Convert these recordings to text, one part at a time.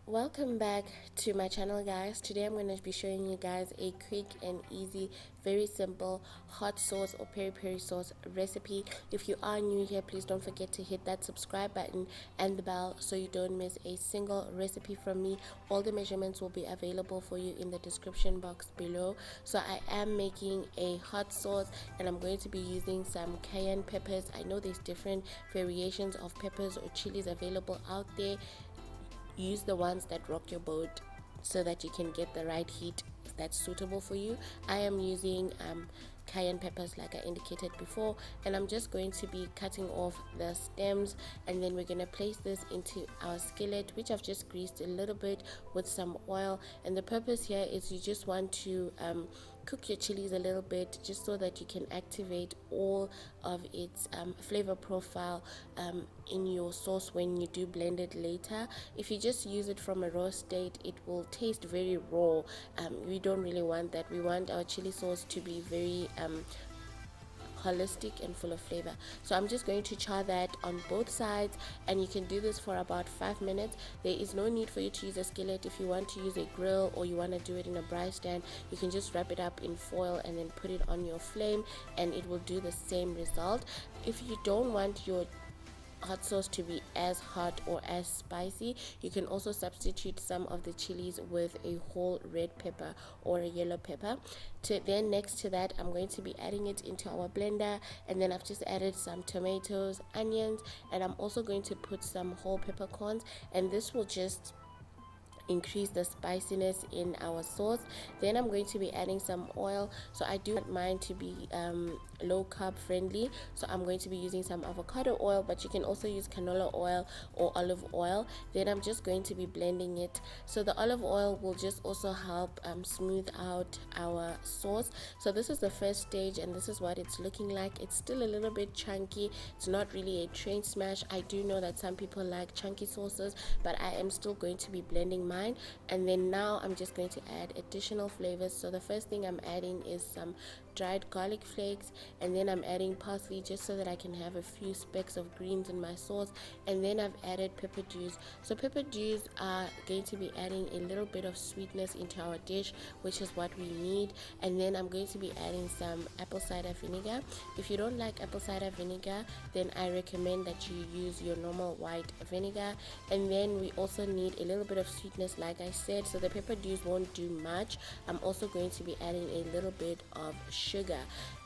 Welcome back to my channel, guys. Today I'm going to be showing you guys a quick and easy, very simple hot sauce or peri-peri sauce recipe. If you are new here, please don't forget to hit that subscribe button and the bell so you don't miss a single recipe from me. All the measurements will be available for you in the description box below. So I am making a hot sauce and I'm going to be using some cayenne peppers. I know there's different variations of peppers or chilies available out there. Use the ones that rock your boat so that you can get the right heat that's suitable for you. I am using cayenne peppers like I indicated before, and I'm just going to be cutting off the stems, and then we're going to place this into our skillet, which I've just greased a little bit with some oil. And the purpose here is you just want to cook your chilies a little bit just so that you can activate all of its flavor profile in your sauce when you do blend it later. If you just use it from a raw state, it will taste very raw. We don't really want that. We want our chili sauce to be very holistic and full of flavor. So I'm just going to char that on both sides, and you can do this for about 5 minutes. There is no need for you to use a skillet. If you want to use a grill or you want to do it in a braai stand, you can just wrap it up in foil and then put it on your flame and it will do the same result. If you don't want your hot sauce to be as hot or as spicy, you can also substitute some of the chilies with a whole red pepper or a yellow pepper. Then next to that, I'm going to be adding it into our blender, and then I've just added some tomatoes, onions, and I'm also going to put some whole peppercorns, and this will just increase the spiciness in our sauce. Then I'm going to be adding some oil. So I do want mine to be low carb friendly, so I'm going to be using some avocado oil, but you can also use canola oil or olive oil. Then I'm just going to be blending it. So the olive oil will just also help smooth out our sauce. So this is the first stage, and this is what it's looking like. It's still a little bit chunky. It's not really a train smash. I do know that some people like chunky sauces, but I am still going to be blending mine. And then now I'm just going to add additional flavors. So the first thing I'm adding is some dried garlic flakes, and then I'm adding parsley just so that I can have a few specks of greens in my sauce. And then I've added pepper dews. So pepper dews are going to be adding a little bit of sweetness into our dish, which is what we need. And then I'm going to be adding some apple cider vinegar. If you don't like apple cider vinegar, then I recommend that you use your normal white vinegar. And then we also need a little bit of sweetness, like I said, so the pepper dews won't do much. I'm also going to be adding a little bit of sugar.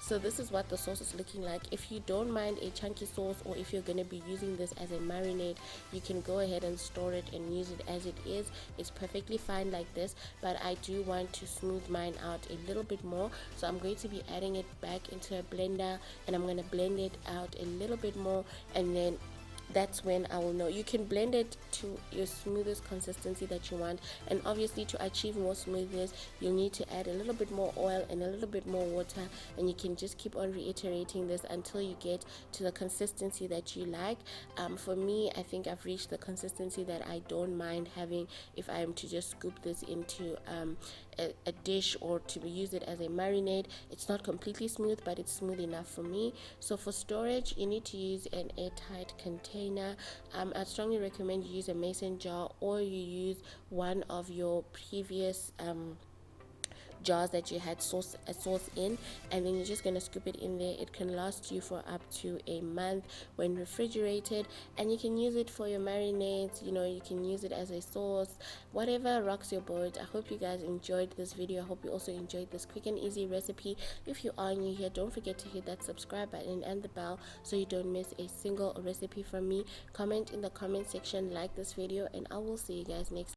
So this is what the sauce is looking like. If you don't mind a chunky sauce, or if you're going to be using this as a marinade, you can go ahead and store it and use it as it is. It's perfectly fine like this, but I do want to smooth mine out a little bit more, so I'm going to be adding it back into a blender, and I'm going to blend it out a little bit more, and then that's when I will know. You can blend it to your smoothest consistency that you want, and obviously to achieve more smoothness, you need to add a little bit more oil and a little bit more water, and you can just keep on reiterating this until you get to the consistency that you like. For me, I think I've reached the consistency that I don't mind having if I am to just scoop this into a dish or to use it as a marinade. It's not completely smooth, but it's smooth enough for me. So for storage, you need to use an airtight container. I strongly recommend you use a mason jar, or you use one of your previous jars that you had sauce in, and then you're just going to scoop it in there. It can last you for up to a month when refrigerated, and you can use it for your marinades. You can use it as a sauce, whatever rocks your boat. I hope you guys enjoyed this video. I hope you also enjoyed this quick and easy recipe. If you are new here, don't forget to hit that subscribe button and the bell so you don't miss a single recipe from me. Comment in the comment section, like this video, and I will see you guys next